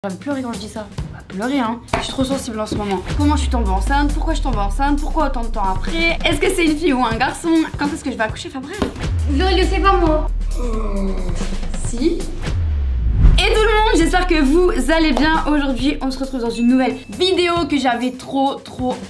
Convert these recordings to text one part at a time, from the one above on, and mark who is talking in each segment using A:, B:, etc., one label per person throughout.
A: J'ai envie de pleurer quand je dis ça. Pas pleurer hein. Je suis trop sensible en ce moment. Comment je suis tombée enceinte? Pourquoi je tombe enceinte? Pourquoi autant de temps après? Est-ce que c'est une fille ou un garçon? Quand est-ce que je vais accoucher? Enfin bref.
B: Je le sais pas moi.
A: Si. Et tout le monde, j'espère que vous allez bien. Aujourd'hui, on se retrouve dans une nouvelle vidéo que j'avais trop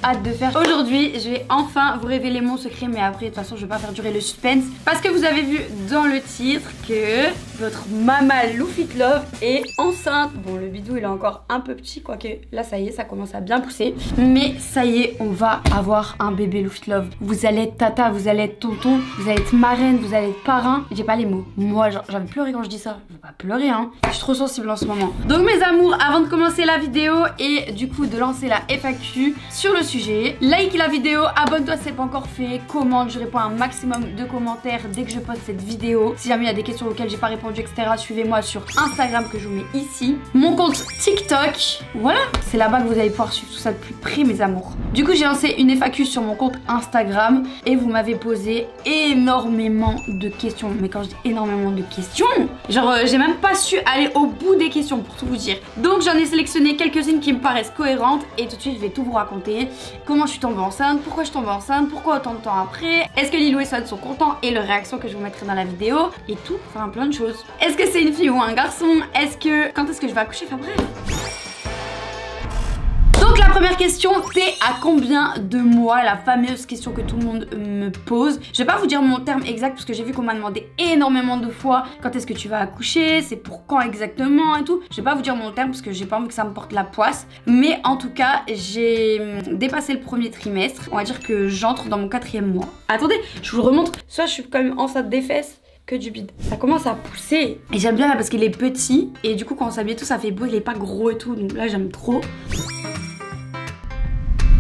A: hâte de faire. Aujourd'hui, je vais enfin vous révéler mon secret, mais après, de toute façon, je vais pas faire durer le suspense. Parce que vous avez vu dans le titre que votre maman Lou Fit Love est enceinte. Bon, le bidou, il est encore un peu petit, quoique là, ça y est, ça commence à bien pousser. Mais ça y est, on va avoir un bébé Lou Fit Love. Vous allez être tata, vous allez être tonton, vous allez être marraine, vous allez être parrain. J'ai pas les mots. Moi, j'ai envie de pleurer quand je dis ça. Je veux pas pleurer, hein. Je suis trop sensible en ce moment. Donc mes amours, avant de commencer la vidéo et du coup de lancer la FAQ sur le sujet, like la vidéo, abonne-toi si c'est pas encore fait, commente, je réponds à un maximum de commentaires dès que je poste cette vidéo. Si jamais il y a des questions auxquelles j'ai pas répondu, etc., suivez-moi sur Instagram que je vous mets ici. Mon compte TikTok, voilà, c'est là-bas que vous allez pouvoir suivre tout ça de plus près mes amours. Du coup j'ai lancé une FAQ sur mon compte Instagram et vous m'avez posé énormément de questions. Mais quand je dis énormément de questions, genre j'ai même pas su aller au bout des questions pour tout vous dire. Donc j'en ai sélectionné quelques-unes qui me paraissent cohérentes et tout de suite je vais tout vous raconter. Comment je suis tombée enceinte, pourquoi je suis tombée enceinte, pourquoi autant de temps après, est-ce que Lilou et Swan sont contents et leurs réactions que je vous mettrai dans la vidéo et tout, enfin plein de choses. Est-ce que c'est une fille ou un garçon? Quand est-ce que je vais accoucher? Enfin bref. Donc la première question, c'est à combien de mois? La fameuse question que tout le monde me pose. Je vais pas vous dire mon terme exact parce que j'ai vu qu'on m'a demandé énormément de fois quand est-ce que tu vas accoucher, c'est pour quand exactement et tout. Je vais pas vous dire mon terme parce que j'ai pas envie que ça me porte la poisse. Mais en tout cas, j'ai dépassé le premier trimestre. On va dire que j'entre dans mon 4e mois. Attendez, je vous le remontre. Soit je suis quand même enceinte des fesses que du bide. Ça commence à pousser. Et j'aime bien là parce qu'il est petit. Et du coup quand on s'habille et tout, ça fait beau, il est pas gros et tout. Donc là j'aime trop.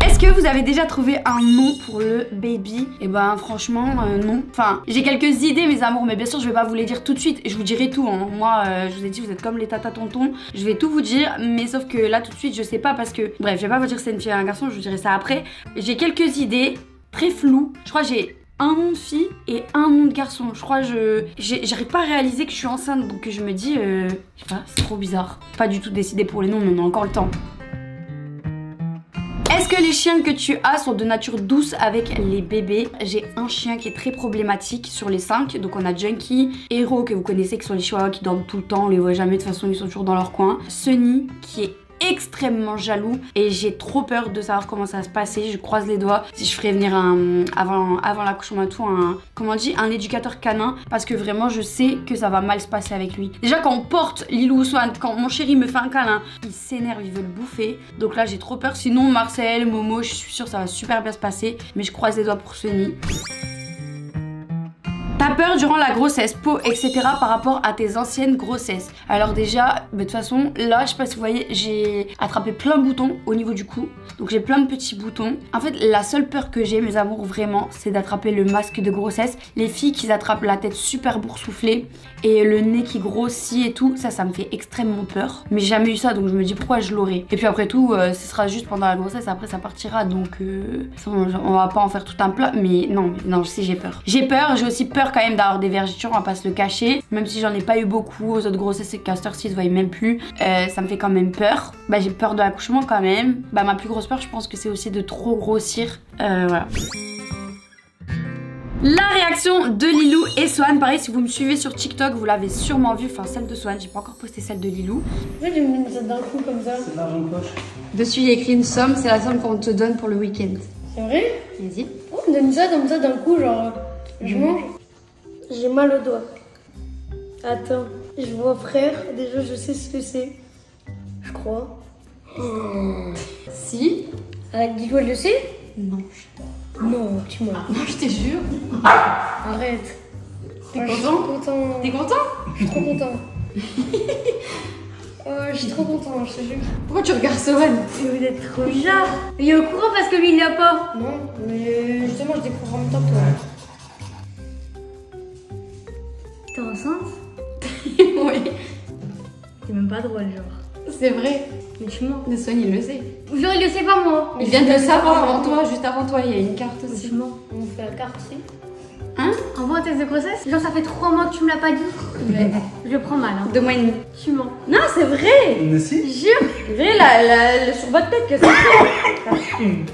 A: Est-ce que vous avez déjà trouvé un nom pour le baby? Et ben franchement non. Enfin j'ai quelques idées mes amours, mais bien sûr je vais pas vous les dire tout de suite. Je vous dirai tout hein. Moi je vous ai dit vous êtes comme les tata tontons. Je vais tout vous dire, mais sauf que là tout de suite je sais pas parce que... Bref je vais pas vous dire si c'est une fille ou un garçon, je vous dirai ça après. J'ai quelques idées très floues. Je crois que j'ai un nom de fille et un nom de garçon. Je crois j'arrive pas à réaliser que je suis enceinte. Donc je me dis je sais pas, c'est trop bizarre. Pas du tout décidé pour les noms, mais on a encore le temps. Est-ce que les chiens que tu as sont de nature douce avec les bébés? J'ai un chien qui est très problématique sur les 5. Donc on a Junkie, Hero que vous connaissez qui sont les chihuahuas qui dorment tout le temps, on les voit jamais, de toute façon ils sont toujours dans leur coin. Sunny qui est extrêmement jaloux et j'ai trop peur de savoir comment ça va se passer. Je croise les doigts si je ferais venir avant l'accouchement et tout comment on dit, un éducateur canin, parce que vraiment je sais que ça va mal se passer avec lui. Déjà quand on porte Lilou ou Swan, quand mon chéri me fait un câlin, il s'énerve, il veut le bouffer. Donc là j'ai trop peur. Sinon Marcel, Momo, je suis sûre que ça va super bien se passer, mais je croise les doigts pour Sunny. T'as peur durant la grossesse, peau, etc. par rapport à tes anciennes grossesses? Alors déjà, de toute façon, là, je sais pas si vous voyez, j'ai attrapé plein de boutons au niveau du cou. Donc j'ai plein de petits boutons. En fait, la seule peur que j'ai, mes amours, vraiment, c'est d'attraper le masque de grossesse. Les filles qui attrapent la tête super boursouflée et le nez qui grossit et tout, ça me fait extrêmement peur. Mais j'ai jamais eu ça, donc je me dis pourquoi je l'aurais. Et puis après tout, ce sera juste pendant la grossesse, après ça partira. Donc on va pas en faire tout un plat. Mais non, si j'ai peur. J'ai peur, j'ai aussi peur quand même d'avoir des vergetures, on va pas se le cacher. Même si j'en ai pas eu beaucoup aux autres grossesses et qu'à cette heure-ci, ils se voyaient même plus, ça me fait quand même peur. Bah j'ai peur de l'accouchement quand même. Bah ma plus grosse peur, je pense que c'est aussi de trop grossir. Voilà. La réaction de Lilou et Swan, pareil si vous me suivez sur TikTok, vous l'avez sûrement vu, enfin celle de Swan, j'ai pas encore posté celle de Lilou.
B: Pourquoi tu me mets ça d'un coup comme ça?
C: C'est de l'argent de poche.
A: Dessus il y a écrit une somme, c'est la somme qu'on te donne pour le week-end.
B: C'est vrai?
A: Vas-y.
B: Oh, on me donne ça comme ça d'un coup, genre je mange. J'ai mal au doigt. Attends, je vois frère, déjà je sais ce que c'est. Je crois.
A: Si.
B: Guido le sait?
A: Non.
B: Non, tu m'as.
A: Non, je te jure.
B: Arrête.
A: T'es
B: Je suis
A: content?
B: content.
A: T'es content?
B: Je suis trop content. Je suis trop content, je te jure.
A: Pourquoi tu regardes Swan?
B: Vous êtes trop bizarre. Il est au courant parce que lui il l'a pas. Non, mais justement je découvre en même temps que toi. T'es enceinte?
A: Oui.
B: C'est même pas drôle, genre.
A: C'est vrai.
B: Mais tu mens.
A: Mais Swan il le sait.
B: Genre il le sait pas moi.
A: Il vient de le savoir avant toi, juste avant toi, il y a une carte aussi.
B: Tu mens. On fait la carte aussi.
A: Hein?
B: Envoie un test de grossesse? Genre ça fait 3 mois que tu me l'as pas dit? Je le prends mal hein.
A: 2 mois et demi.
B: Tu mens.
A: Non c'est vrai.
C: Mais si.
B: Jure.
A: C'est vrai sur votre tête que c'est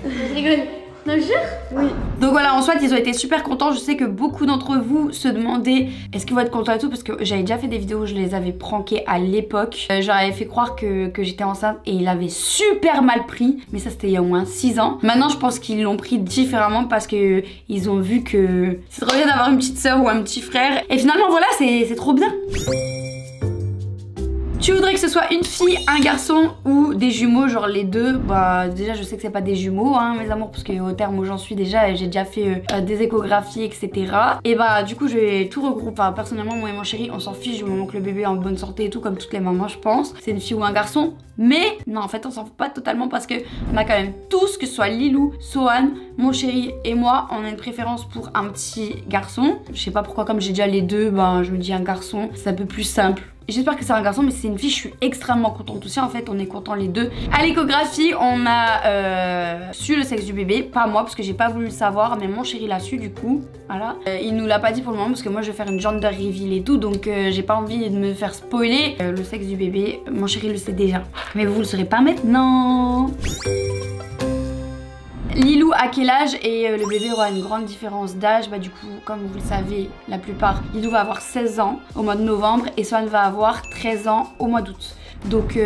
B: Je rigole. Non, jure? Oui.
A: Donc voilà, en soit ils ont été super contents. Je sais que beaucoup d'entre vous se demandaient est-ce qu'ils vont être contents et tout, parce que j'avais déjà fait des vidéos où je les avais pranké à l'époque. J'avais fait croire que j'étais enceinte et ils l'avaient super mal pris, mais ça c'était il y a au moins 6 ans. Maintenant je pense qu'ils l'ont pris différemment parce que ils ont vu que c'est trop bien d'avoir une petite soeur ou un petit frère. Et finalement voilà, c'est trop bien. Tu voudrais que ce soit une fille, un garçon ou des jumeaux, genre les deux? Bah déjà je sais que c'est pas des jumeaux hein mes amours, parce qu'au terme où j'en suis déjà j'ai déjà fait des échographies etc. Et bah du coup je vais tout regrouper. Enfin, personnellement moi et mon chéri on s'en fiche du moment que le bébé est en bonne santé et tout, comme toutes les mamans je pense. C'est une fille ou un garçon. Mais non en fait on s'en fout pas totalement, parce que on a quand même tous, que ce soit Lilou, Sohan, mon chéri et moi, on a une préférence pour un petit garçon. Je sais pas pourquoi, comme j'ai déjà les deux, ben je me dis un garçon, c'est un peu plus simple. J'espère que c'est un garçon, mais c'est une fille, je suis extrêmement contente aussi. En fait, on est contents les deux. À l'échographie, on a su le sexe du bébé. Pas moi, parce que j'ai pas voulu le savoir, mais mon chéri l'a su du coup. Voilà. Il nous l'a pas dit pour le moment, parce que moi je vais faire une gender reveal et tout. Donc j'ai pas envie de me faire spoiler le sexe du bébé. Mon chéri le sait déjà. Mais vous le saurez pas maintenant. Lilou à quel âge? Et le bébé aura une grande différence d'âge. Bah du coup, comme vous le savez, la plupart, Lilou va avoir 16 ans au mois de novembre et Sohan va avoir 13 ans au mois d'août. Donc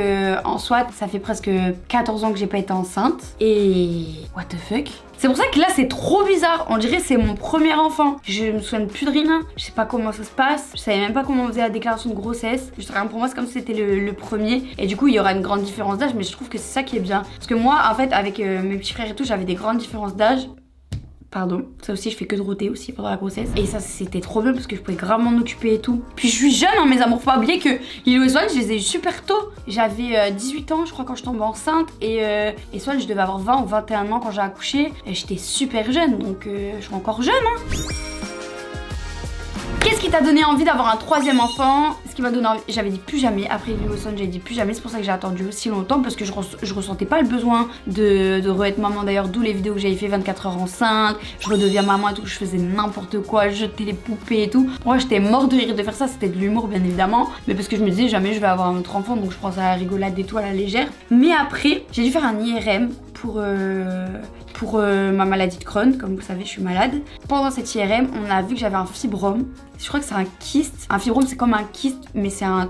A: en soit, ça fait presque 14 ans que j'ai pas été enceinte. Et what the fuck? C'est pour ça que là c'est trop bizarre, on dirait c'est mon premier enfant. Je me souviens plus de rien, je sais pas comment ça se passe, je savais même pas comment on faisait la déclaration de grossesse. Juste rien, pour moi c'est comme si c'était le premier. Et du coup il y aura une grande différence d'âge, mais je trouve que c'est ça qui est bien. Parce que moi en fait avec mes petits frères et tout, j'avais des grandes différences d'âge. Pardon, ça aussi je fais que de rôter aussi pendant la grossesse. Et ça c'était trop bien parce que je pouvais grave m'en occuper et tout. Puis je suis jeune hein mes amours, faut pas oublier que Lilou et Sohan je les ai eu super tôt. J'avais 18 ans je crois quand je tombais enceinte. Et Sohan je devais avoir 20 ou 21 ans quand j'ai accouché. Et j'étais super jeune, donc je suis encore jeune hein. Qu'est-ce qui t'a donné envie d'avoir un troisième enfant? Ce qui m'a donné envie, j'avais dit plus jamais. Après Lilou et Sohan j'avais dit plus jamais. C'est pour ça que j'ai attendu aussi longtemps, parce que je ressentais pas le besoin de re-être maman. D'ailleurs d'où les vidéos que j'avais fait 24 heures enceinte, je redeviens maman et tout, je faisais n'importe quoi, je jetais les poupées et tout. Moi j'étais morte de rire de faire ça, c'était de l'humour bien évidemment, mais parce que je me disais jamais je vais avoir un autre enfant, donc je prends ça à la rigolade et tout, à la légère. Mais après j'ai dû faire un IRM pour ma maladie de Crohn, comme vous savez je suis malade. Pendant cette IRM on a vu que j'avais un fibrome. Je crois que c'est un kyste. Un fibrome c'est comme un kyste, mais c'est un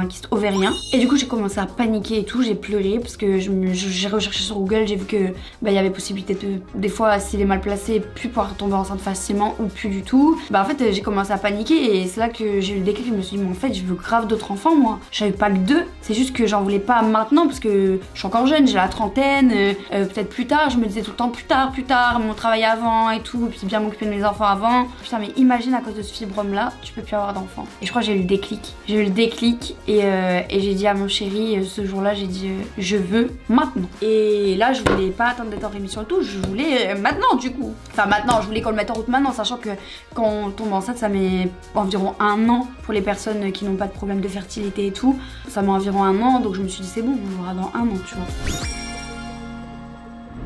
A: kyste ovérien. Et du coup j'ai commencé à paniquer et tout, j'ai pleuré parce que j'ai recherché sur Google, j'ai vu que il y avait possibilité de, des fois s'il est mal placé, plus pouvoir tomber enceinte facilement ou plus du tout. Bah en fait j'ai commencé à paniquer et c'est là que j'ai eu le déclic, je me suis dit mais en fait je veux grave d'autres enfants moi. Je savais pas que 2, c'est juste que j'en voulais pas maintenant parce que je suis encore jeune, j'ai la trentaine, peut-être plus tard, je me disais tout le temps plus tard, mon travail avant et tout, puis bien m'occuper de mes enfants avant. Putain mais imagine à cause de ce fibrome là, tu peux plus avoir d'enfants. Et je crois que j'ai eu le déclic. J'ai eu le déclic et j'ai dit à mon chéri ce jour-là, j'ai dit je veux maintenant. Et là je voulais pas attendre d'être en rémission et tout, je voulais maintenant du coup. Enfin maintenant, je voulais qu'on le mette en route maintenant, sachant que quand on tombe enceinte ça met environ 1 an pour les personnes qui n'ont pas de problème de fertilité et tout. Ça met environ 1 an, donc je me suis dit c'est bon, on l'aura dans 1 an tu vois.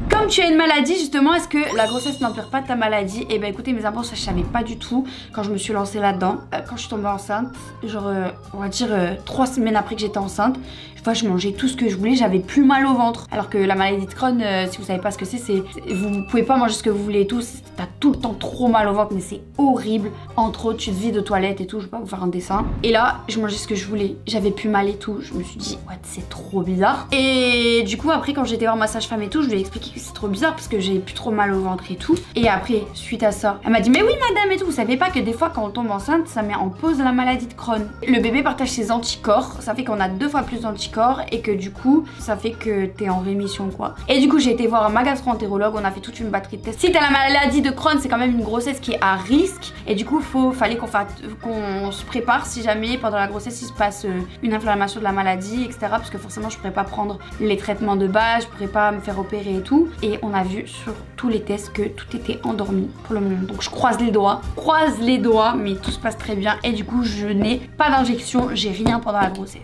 A: Comme tu as une maladie justement, est-ce que la grossesse n'empire pas ta maladie? Et bah écoutez mes amours, ça je savais pas du tout quand je me suis lancée là-dedans. Quand je suis tombée enceinte, genre on va dire 3 semaines après que j'étais enceinte, je mangeais tout ce que je voulais, j'avais plus mal au ventre. Alors que la maladie de Crohn, si vous savez pas ce que c'est, vous pouvez pas manger ce que vous voulez et tout, t'as tout le temps trop mal au ventre, mais c'est horrible. Entre autres, tu te vides de toilettes et tout, je vais pas vous faire un dessin. Et là, je mangeais ce que je voulais, j'avais plus mal et tout, je me suis dit, what, c'est trop bizarre. Et du coup, après, quand j'étais voir ma sage-femme et tout, je lui ai expliqué que c'est trop bizarre parce que j'ai plus trop mal au ventre et tout. Et après, suite à ça, elle m'a dit, mais oui, madame et tout, vous savez pas que des fois, quand on tombe enceinte, ça met en pause la maladie de Crohn. Le bébé partage ses anticorps, ça fait qu'on a 2 fois plus d'anticorps et que du coup ça fait que t'es en rémission quoi. Et du coup j'ai été voir ma gastro-entérologue, on a fait toute une batterie de tests. Si t'as la maladie de Crohn, c'est quand même une grossesse qui est à risque et du coup fallait qu'on se prépare si jamais pendant la grossesse il se passe une inflammation de la maladie etc, parce que forcément je pourrais pas prendre les traitements de base, je pourrais pas me faire opérer et tout. Et on a vu sur tous les tests que tout était endormi pour le moment, donc je croise les doigts, mais tout se passe très bien et du coup je n'ai pas d'injection, j'ai rien pendant la grossesse.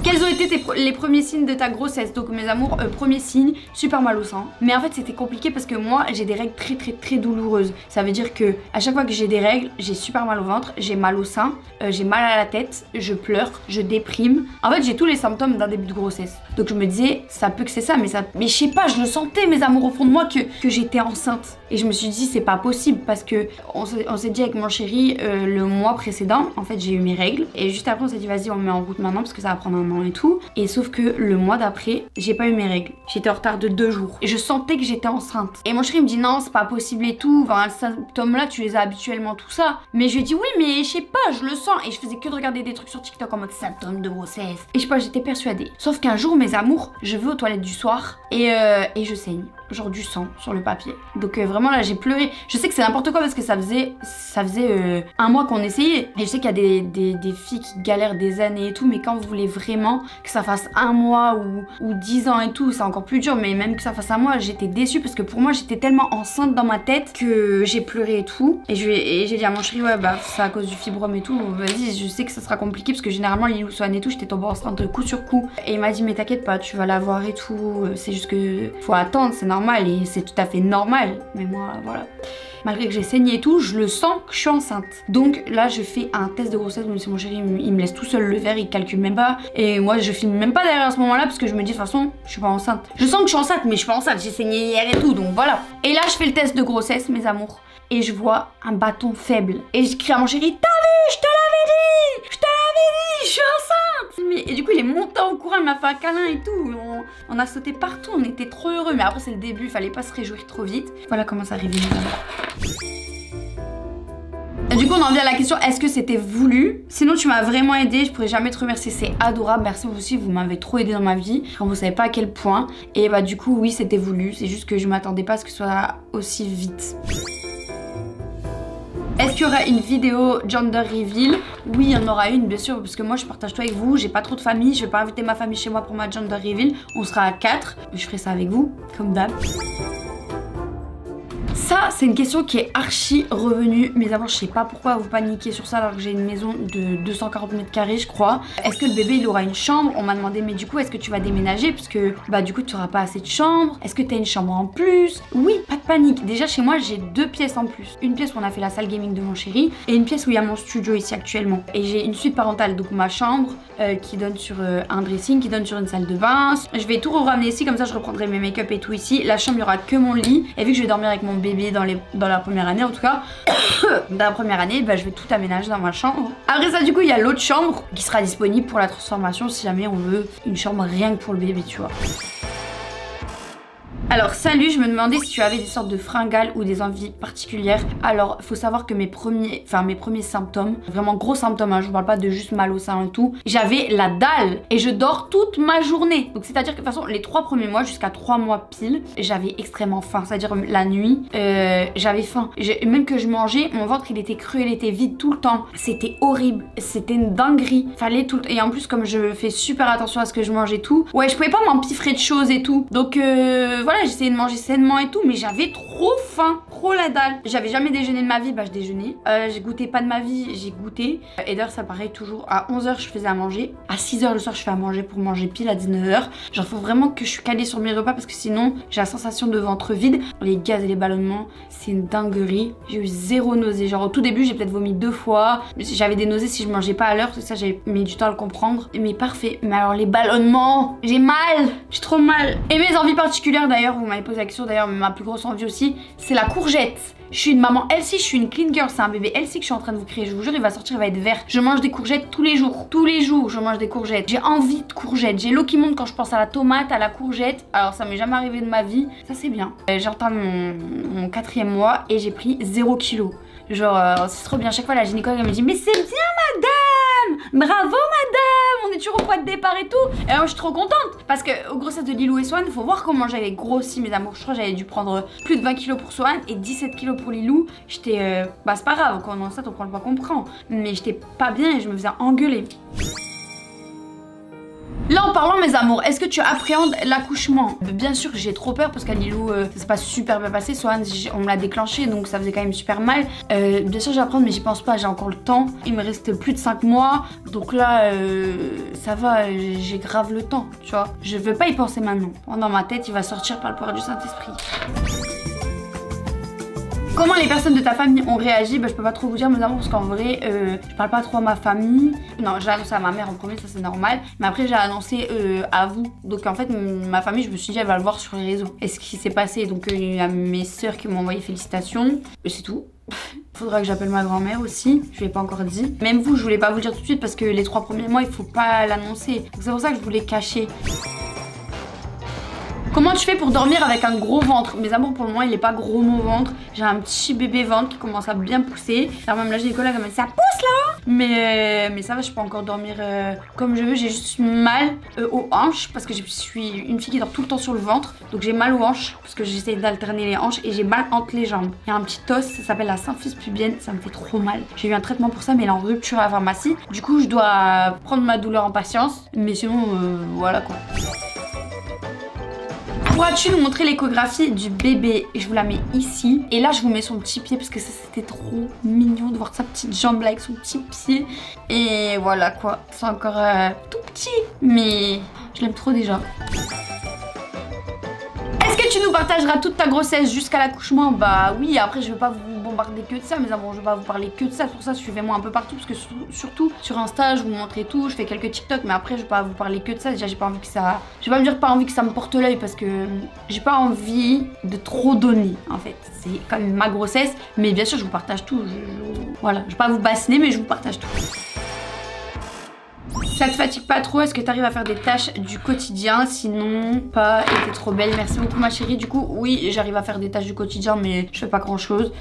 A: Quels ont été les premiers signes de ta grossesse? Donc mes amours, premier signe, super mal au sein. Mais en fait c'était compliqué parce que moi j'ai des règles très douloureuses. Ça veut dire que à chaque fois que j'ai des règles, j'ai super mal au ventre, j'ai mal au sein, j'ai mal à la tête, je pleure, je déprime. En fait j'ai tous les symptômes d'un début de grossesse. Donc je me disais ça peut que c'est ça, mais je sais pas, je le sentais mes amours au fond de moi que j'étais enceinte. Et je me suis dit c'est pas possible parce que on s'est dit avec mon chéri le mois précédent, en fait j'ai eu mes règles. Et juste après on s'est dit vas-y on met en route maintenant parce que ça va prendre un an et tout. Et sauf que le mois d'après j'ai pas eu mes règles. J'étais en retard de 2 jours. Et je sentais que j'étais enceinte. Et mon chéri me dit non c'est pas possible et tout. Enfin ces symptômes là tu les as habituellement tout ça. Mais je lui ai dit oui mais je sais pas je le sens. Et je faisais que de regarder des trucs sur TikTok en mode symptômes de grossesse. Et je sais pas j'étais persuadée. Sauf qu'un jour mes amours je vais aux toilettes du soir et je saigne. Genre du sang sur le papier. Donc vraiment là j'ai pleuré. Je sais que c'est n'importe quoi parce que ça faisait un mois qu'on essayait. Et je sais qu'il y a des filles qui galèrent des années et tout. Mais quand vous voulez vraiment que ça fasse un mois ou 10 ans et tout, c'est encore plus dur. Mais même que ça fasse un mois, j'étais déçue parce que pour moi j'étais tellement enceinte dans ma tête que j'ai pleuré et tout. Et j'ai dit à mon chéri ouais bah c'est à cause du fibrome et tout. Vas-y je sais que ça sera compliqué parce que généralement Lilou Swan et tout j'étais tombée enceinte coup sur coup. Et il m'a dit mais t'inquiète pas tu vas l'avoir et tout. C'est juste que faut attendre c'est normal et c'est tout à fait normal. Mais moi voilà. Malgré que j'ai saigné et tout, je le sens que je suis enceinte. Donc là, je fais un test de grossesse. Même si mon chéri, il me laisse tout seul le faire, il calcule même pas. Et moi, je filme même pas derrière à ce moment-là parce que je me dis de toute façon, je suis pas enceinte. Je sens que je suis enceinte, mais je suis pas enceinte. J'ai saigné hier et tout, donc voilà. Et là, je fais le test de grossesse, mes amours. Et je vois un bâton faible. Et je crie à mon chéri, t'as vu, je te l'avais dit, je te l'avais dit, je suis enceinte. Et du coup, il est monté en courant, il m'a fait un câlin et tout. On a sauté partout, on était trop heureux. Mais après, c'est le début, il fallait pas se réjouir trop vite. Voilà comment ça arrive. Et du coup on en vient à la question est-ce que c'était voulu? Sinon tu m'as vraiment aidé, je pourrais jamais te remercier, c'est adorable, merci vous aussi, vous m'avez trop aidé dans ma vie, quand vous savez pas à quel point. Et bah du coup oui c'était voulu, c'est juste que je m'attendais pas à ce que ce soit aussi vite. Est-ce qu'il y aura une vidéo gender reveal? Oui, il y en aura une bien sûr parce que moi je partage tout avec vous, j'ai pas trop de famille, je vais pas inviter ma famille chez moi pour ma gender reveal, on sera à 4, je ferai ça avec vous, comme d'hab. Ça, c'est une question qui est archi revenue. Mes amours, je sais pas pourquoi vous paniquez sur ça alors que j'ai une maison de 240 mètres carrés, je crois. Est-ce que le bébé il aura une chambre? On m'a demandé, mais du coup, est-ce que tu vas déménager? Parce que bah, du coup, tu auras pas assez de chambre. Est-ce que tu as une chambre en plus? Oui, pas de panique. Déjà, chez moi, j'ai 2 pièces en plus. Une pièce où on a fait la salle gaming de mon chéri et une pièce où il y a mon studio ici actuellement. Et j'ai une suite parentale, donc ma chambre qui donne sur un dressing, qui donne sur une salle de bain. Je vais tout ramener ici, comme ça, je reprendrai mes make-up et tout ici. La chambre, il y aura que mon lit. Et vu que je vais dormir avec mon bébé dans la première année en tout cas dans la première année bah, je vais tout aménager dans ma chambre. Après ça du coup il y a l'autre chambre qui sera disponible pour la transformation si jamais on veut une chambre rien que pour le bébé tu vois. Alors salut, je me demandais si tu avais des sortes de fringales ou des envies particulières. Alors faut savoir que mes premiers symptômes, vraiment gros symptômes, hein, je vous parle pas de juste mal au sein et tout, j'avais la dalle et je dors toute ma journée. Donc c'est à dire que de toute façon les 3 premiers mois jusqu'à 3 mois pile, j'avais extrêmement faim, c'est à dire la nuit j'avais faim. Même que je mangeais, mon ventre il était creux, il était vide tout le temps. C'était horrible, c'était une dinguerie. Fallait tout le temps. Et en plus comme je fais super attention à ce que je mange et tout, ouais je pouvais pas m'empiffrer de choses et tout. Donc voilà, j'essayais de manger sainement et tout, mais j'avais trop faim, trop la dalle. J'avais jamais déjeuné de ma vie, bah je déjeunais. J'ai goûté pas de ma vie, j'ai goûté. Et d'ailleurs ça pareil toujours, à 11h je faisais à manger, à 6h le soir je fais à manger pour manger pile à 19h. Genre faut vraiment que je suis calée sur mes repas parce que sinon j'ai la sensation de ventre vide. Les gaz et les ballonnements, c'est une dinguerie. J'ai eu 0 nausée, genre au tout début j'ai peut-être vomi 2 fois. J'avais des nausées si je mangeais pas à l'heure, ça j'avais mis du temps à le comprendre. Mais parfait, mais alors les ballonnements, j'ai mal, j'ai trop mal. Et mes envies particulières d'ailleurs, vous m'avez posé la question d'ailleurs, mais ma plus grosse envie aussi, c'est la courgette. Je suis une maman healthy, je suis une clean girl, c'est un bébé healthy que je suis en train de vous créer, je vous jure il va sortir, il va être vert. Je mange des courgettes tous les jours je mange des courgettes. J'ai envie de courgettes, j'ai l'eau qui monte quand je pense à la tomate, à la courgette. Alors ça m'est jamais arrivé de ma vie, ça c'est bien. J'entame mon 4e mois et j'ai pris 0 kg. Genre c'est trop bien, chaque fois la gynécologue elle me dit mais c'est bien madame, bravo madame, on est toujours au point de départ et tout. Et moi je suis trop contente parce que aux grossesses de Lilou et Swan, faut voir comment j'avais grossi mes amours. Je crois que j'avais dû prendre plus de 20 kg pour Swan et 17 kg pour Lilou. J'étais, bah c'est pas grave, quand on est enceinte on prend le poids qu'on prend, mais j'étais pas bien et je me faisais engueuler. Là en parlant mes amours, est-ce que tu appréhendes l'accouchement? Bien sûr j'ai trop peur parce qu'à Lilou ça se passe super bien passé. Swan on me l'a déclenché donc ça faisait quand même super mal. Bien sûr j'apprends mais j'y pense pas, j'ai encore le temps. Il me reste plus de 5 mois donc là ça va, j'ai grave le temps tu vois. Je veux pas y penser maintenant. Dans ma tête il va sortir par le pouvoir du Saint-Esprit. Comment les personnes de ta famille ont réagi? Bah je peux pas trop vous dire mes amours parce qu'en vrai je parle pas trop à ma famille. Non j'ai annoncé à ma mère en premier, ça c'est normal. Mais après j'ai annoncé à vous. Donc en fait ma famille je me suis dit elle va le voir sur les réseaux. Et ce qui s'est passé, donc il y a mes soeurs qui m'ont envoyé félicitations. Et c'est tout. Faudra que j'appelle ma grand-mère aussi, je l'ai pas encore dit. Même vous je voulais pas vous le dire tout de suite parce que les 3 premiers mois il faut pas l'annoncer. Donc c'est pour ça que je voulais cacher. Comment tu fais pour dormir avec un gros ventre? Mes amours pour le moment il est pas gros mon ventre. J'ai un petit bébé ventre qui commence à bien pousser. Alors même la gynécologue elle m'a dit ça pousse là. Mais ça va, je peux encore dormir comme je veux. J'ai juste mal aux hanches parce que je suis une fille qui dort tout le temps sur le ventre. Donc j'ai mal aux hanches parce que j'essaie d'alterner les hanches et j'ai mal entre les jambes. Il y a un petit os, ça s'appelle la symphyse pubienne, ça me fait trop mal. J'ai eu un traitement pour ça mais il est en rupture à la pharmacie. Du coup je dois prendre ma douleur en patience. Mais sinon voilà quoi. Pourras-tu nous montrer l'échographie du bébé? Je vous la mets ici. Et là je vous mets son petit pied parce que ça c'était trop mignon de voir sa petite jambe là avec son petit pied. Et voilà quoi. C'est encore tout petit. Mais je l'aime trop déjà. Est-ce que tu nous partageras toute ta grossesse jusqu'à l'accouchement? Bah oui, après je vais pas vous bombarder que de ça mes amours, je vais pas vous parler que de ça. Pour ça suivez-moi un peu partout parce que surtout sur Insta je vous montrer tout, je fais quelques TikTok mais après je vais pas vous parler que de ça. Déjà j'ai pas envie que ça, je vais pas me dire pas envie que ça me porte l'œil parce que j'ai pas envie de trop donner en fait. C'est quand même ma grossesse mais bien sûr je vous partage tout. Voilà, je vais pas vous bassiner mais je vous partage tout. Ça te fatigue pas trop? Est-ce que tu arrives à faire des tâches du quotidien? Sinon, pas, et t'es trop belle. Merci beaucoup ma chérie. Du coup, oui, j'arrive à faire des tâches du quotidien, mais je fais pas grand chose.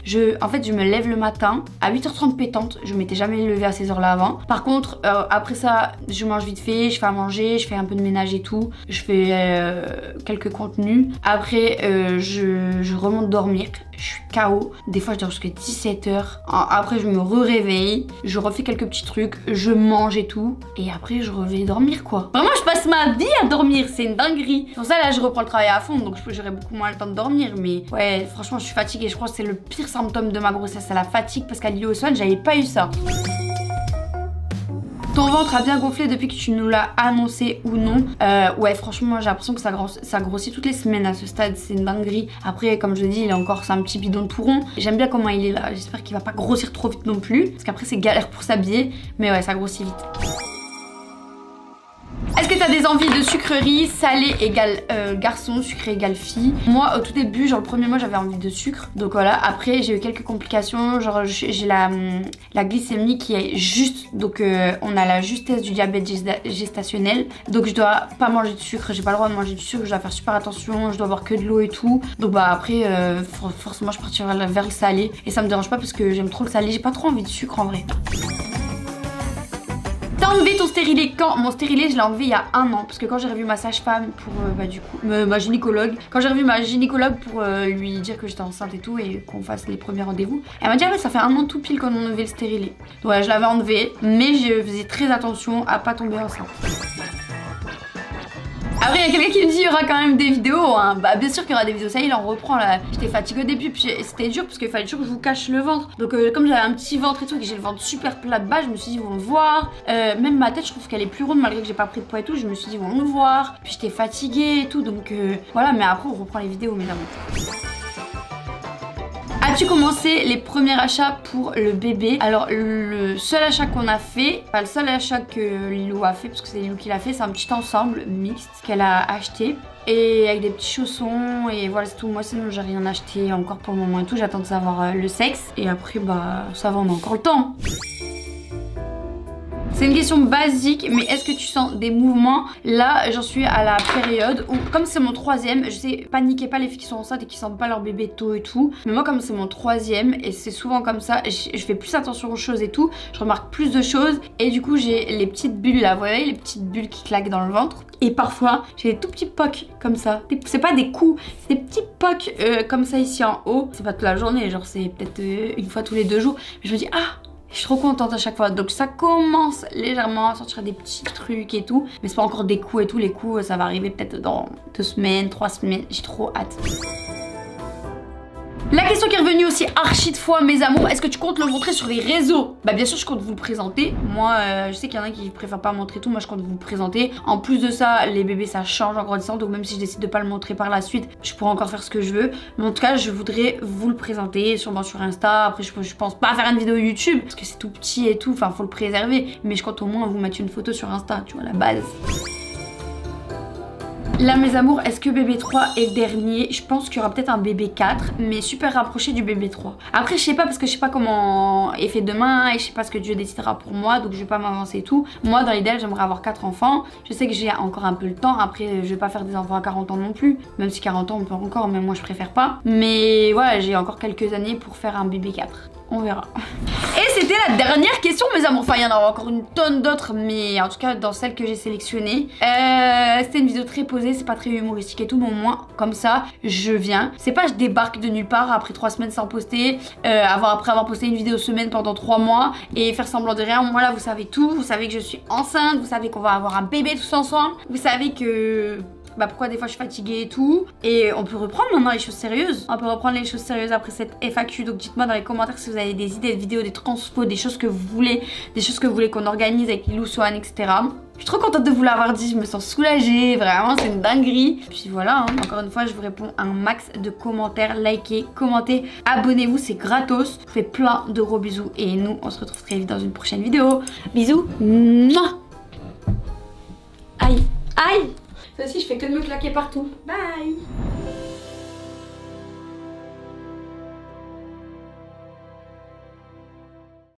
A: En fait, je me lève le matin à 8h30 pétante. Je m'étais jamais levée à ces heures-là avant. Par contre, après ça, je mange vite fait, je fais à manger, je fais un peu de ménage et tout. Je fais quelques contenus. Après, je remonte dormir. Je suis KO. Des fois, je dors jusqu'à 17h. Après, je me réveille. Je refais quelques petits trucs. Je mange et tout. Et après, je reviens dormir, quoi. Vraiment, je passe ma vie à dormir. C'est une dinguerie. Pour ça, là, je reprends le travail à fond. Donc, j'aurai beaucoup moins le temps de dormir. Mais ouais, franchement, je suis fatiguée. Je crois que c'est le pire symptôme de ma grossesse. C'est la fatigue. Parce qu'à Lilou Swan, j'avais pas eu ça. Ton ventre a bien gonflé depuis que tu nous l'as annoncé ou non? Ouais franchement moi j'ai l'impression que ça grossit toutes les semaines à ce stade, c'est une dinguerie. Après comme je dis il est encore, c'est un petit bidon tout rond. J'aime bien comment il est là, j'espère qu'il va pas grossir trop vite non plus. Parce qu'après c'est galère pour s'habiller. Mais ouais ça grossit vite. Est-ce que tu as des envies de sucreries? Salé égale garçon, sucré égale fille. Moi au tout début, genre le premier mois j'avais envie de sucre. Donc voilà, après j'ai eu quelques complications. Genre j'ai la glycémie qui est juste. Donc on a la justesse du diabète gestationnel. Donc je dois pas manger de sucre, j'ai pas le droit de manger du sucre. Je dois faire super attention, je dois boire que de l'eau et tout. Donc bah après forcément je partirai vers le salé. Et ça me dérange pas parce que j'aime trop le salé. J'ai pas trop envie de sucre en vrai. T'as enlevé ton stérilet quand? Mon stérilet je l'ai enlevé il y a 1 an. Parce que quand j'ai revu ma sage-femme pour ma gynécologue. Quand j'ai revu ma gynécologue pour lui dire que j'étais enceinte et tout. Et qu'on fasse les premiers rendez-vous. Elle m'a dit ah ouais ça fait 1 an tout pile qu'on a enlevé le stérilet. Donc ouais je l'avais enlevé. Mais je faisais très attention à pas tomber enceinte. Après il y a quelqu'un qui me dit il y aura quand même des vidéos hein. Bah bien sûr qu'il y aura des vidéos, ça y est là on reprend là. J'étais fatiguée au début puis c'était dur parce qu'il fallait toujours que je vous cache le ventre. Donc comme j'avais un petit ventre et tout et que j'ai le ventre super plat de bas, je me suis dit ils vont le voir. Même ma tête je trouve qu'elle est plus ronde malgré que j'ai pas pris de poids et tout. Je me suis dit ils vont le voir. Puis j'étais fatiguée et tout donc voilà, mais après on reprend les vidéos mes amours. As-tu commencé les premiers achats pour le bébé? Alors le seul achat qu'on a fait, pas le seul achat que Lilou a fait parce que c'est Lilou qui l'a fait, c'est un petit ensemble mixte qu'elle a acheté. Et avec des petits chaussons et voilà c'est tout. Moi sinon j'ai rien acheté encore pour le moment et tout. J'attends de savoir le sexe. Et après bah ça va, on a encore le temps. C'est une question basique, mais est-ce que tu sens des mouvements? Là, j'en suis à la période où, comme c'est mon 3e, je sais, paniquez pas les filles qui sont enceintes et qui sentent pas leur bébé tôt et tout. Mais moi, comme c'est mon 3e, et c'est souvent comme ça, je fais plus attention aux choses et tout. Je remarque plus de choses. Et du coup, j'ai les petites bulles là, vous voyez, les petites bulles qui claquent dans le ventre. Et parfois, j'ai des tout petits pocs comme ça. C'est pas des coups, c'est des petits pocs comme ça ici en haut. C'est pas toute la journée, genre c'est peut-être une fois tous les 2 jours. Mais je me dis, ah! Je suis trop contente à chaque fois. Donc ça commence légèrement à sortir des petits trucs et tout. Mais c'est pas encore des coups et tout. Les coups, ça va arriver peut-être dans 2 semaines, 3 semaines. J'ai trop hâte. La question qui est revenue aussi archi de fois, mes amours, est-ce que tu comptes le montrer sur les réseaux? Bah bien sûr je compte vous le présenter. Moi je sais qu'il y en a qui préfèrent pas montrer tout, moi je compte vous le présenter. En plus de ça, les bébés ça change en grandissant, donc même si je décide de pas le montrer par la suite, je pourrais encore faire ce que je veux. Mais en tout cas je voudrais vous le présenter, sûrement sur Insta. Après je pense pas faire une vidéo YouTube, parce que c'est tout petit et tout, enfin faut le préserver. Mais je compte au moins vous mettre une photo sur Insta, tu vois, la base. Là mes amours, est-ce que bébé 3 est dernier? Je pense qu'il y aura peut-être un bébé 4, mais super rapproché du bébé 3. Après je sais pas, parce que je sais pas comment est fait demain et je sais pas ce que Dieu décidera pour moi, donc je vais pas m'avancer et tout. Moi dans l'idéal j'aimerais avoir 4 enfants. Je sais que j'ai encore un peu le temps, après je vais pas faire des enfants à 40 ans non plus. Même si 40 ans on peut encore, mais moi je préfère pas. Mais voilà, j'ai encore quelques années pour faire un bébé 4. On verra. Et c'était la dernière question mes amours. Enfin il y en aura encore une tonne d'autres, mais en tout cas dans celle que j'ai sélectionnée. C'était une vidéo très posée, c'est pas très humoristique et tout, mais au moins comme ça je viens. C'est pas je débarque de nulle part après 3 semaines sans poster, après avoir posté une vidéo semaine pendant 3 mois et faire semblant de rien. Moi là vous savez tout, vous savez que je suis enceinte, vous savez qu'on va avoir un bébé tous ensemble, vous savez que... Bah pourquoi des fois je suis fatiguée et tout. Et on peut reprendre maintenant les choses sérieuses. On peut reprendre les choses sérieuses après cette FAQ. Donc dites-moi dans les commentaires si vous avez des idées de vidéos, des transpos, des choses que vous voulez, des choses que vous voulez qu'on organise avec Lilou, Swan, etc. Je suis trop contente de vous l'avoir dit, je me sens soulagée, vraiment c'est une dinguerie. Puis voilà, hein. Encore une fois je vous réponds à un max de commentaires, likez, commentez, abonnez-vous, c'est gratos. Je vous fais plein de gros bisous et nous on se retrouve très vite dans une prochaine vidéo. Bisous. Mouah. Aïe, aïe. Ça aussi je fais que de me claquer partout. Bye.